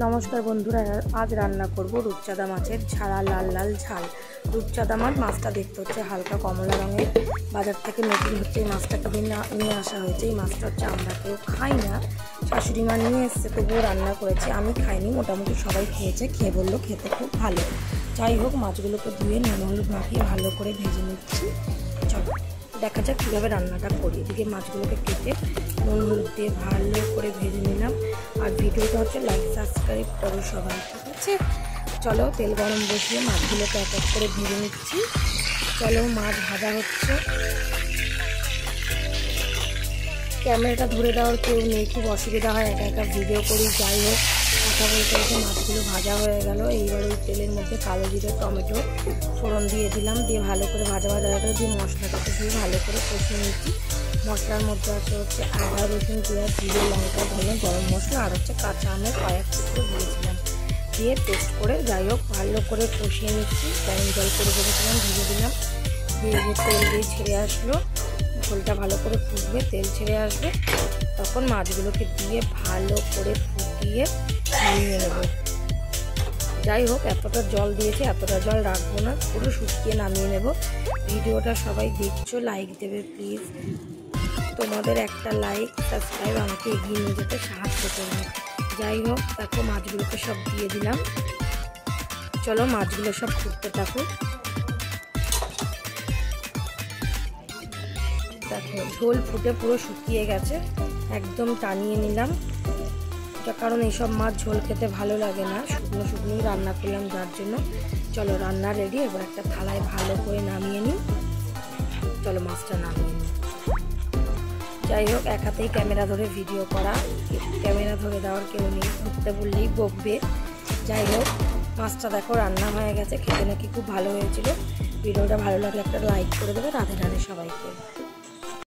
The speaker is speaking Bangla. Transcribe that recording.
नमस्कार बंधुरा आज रान्ना करब रूपचाँदा माछेर झाड़ा लाल लाल झाल। रूपचाँदा माछटा देखते होच्छे हालका कमला रंगेर, बाजार थेके नतुन होच्छे माछटाके निये आसा होयेछे। এই মাছটা হচ্ছে আমরা কেউ খাই না, শাশুড়ি মা নিয়ে এসেছে তবুও রান্না করেছে, আমি খাইনি, মোটামুটি সবাই খেয়েছে, খেয়ে বললো খেতে খুব ভালো। যাই হোক মাছগুলোকে ধুয়ে নুন হলুদ মাখিয়ে ভালো করে ভেজে নিচ্ছি। চলো দেখা যাক কীভাবে রান্নাটা করি। এদিকে মাছগুলোকে কেটে নুন হলুদ দিয়ে ভালো করে ভেজে নিলাম। আর ভিডিওটা হচ্ছে লাইক সাবস্ক্রাইব করো সবাই, ঠিক আছে। চলো তেল গরম বসিয়ে মাছগুলোকে এক এক করে ভেজে নিচ্ছি। চলো মাছ ভাজা হচ্ছে, ক্যামেরাটা ধরে দেওয়ার কেউ নেই, খুব অসুবিধা হয় একা একা ভিডিও করি। যাই হোক কথা বলতে বলতে মাছগুলো ভাজা হয়ে গেল। এইবার ওই তেলের মধ্যে কালো জিরে টমেটো ফোড়ন দিয়ে দিলাম, দিয়ে ভালো করে ভাজা ভাজা করে দিয়ে মশলাটাকে দিয়ে ভালো করে কষিয়ে নিচ্ছি। মশলার মধ্যে আছে হচ্ছে আদা রসুন পেঁয়াজ জিরে লঙ্কা ধনে গরম মশলা আর হচ্ছে কাঁচা আমের কয়েক টুকরো দিয়েছিলাম, দিয়ে পেস্ট করে যাই হোক ভালো করে কষিয়ে নিচ্ছি। গরম জল করে রেখেছিলাম ভেজে দিলাম, দিয়ে তেল দিয়ে ছেড়ে আসলো, ঝোলটা ভালো করে ফুটবে, তেল ছেড়ে আসবে, তখন মাছগুলোকে দিয়ে ভালো করে ফুটিয়ে নামিয়ে নেব। যাই হোক এতটা জল দিয়েছি, এতটা জল রাখবো না, পুরো শুকিয়ে নামিয়ে নেব। ভিডিওটা সবাই দেখছো, লাইক দেবে প্লিজ, তোমাদের একটা লাইক সাবস্ক্রাইব আমাকে এগিয়ে নিয়ে যেতে সাহায্য করবে। যাই হোক দেখো মাছগুলোকে সব দিয়ে দিলাম, চলো মাছগুলো সব ফুটতে থাকুক। দেখো ঝোল ফুটে পুরো শুকিয়ে গেছে, একদম টানিয়ে নিলাম, কারণ এইসব মাছ ঝোল খেতে ভালো লাগে না, শুকনো শুকনোই রান্না করলাম যার জন্য। চলো রান্না রেডি, এবার একটা থালায় ভালো করে নামিয়ে নিই। চলো মাছটা নামিয়ে নিই। যাই হোক এক হাতেই ক্যামেরা ধরে ভিডিও করা, ক্যামেরা ধরে দেওয়ার কেউ নেই, ধরতে বললেই বকবে। যাই হোক মাছটা দেখো রান্না হয়ে গেছে, খেতে নাকি খুব ভালো হয়েছিল। ভিডিওটা ভালো লাগলে একটা লাইক করে দেবে, রাধে রাধে সবাইকে।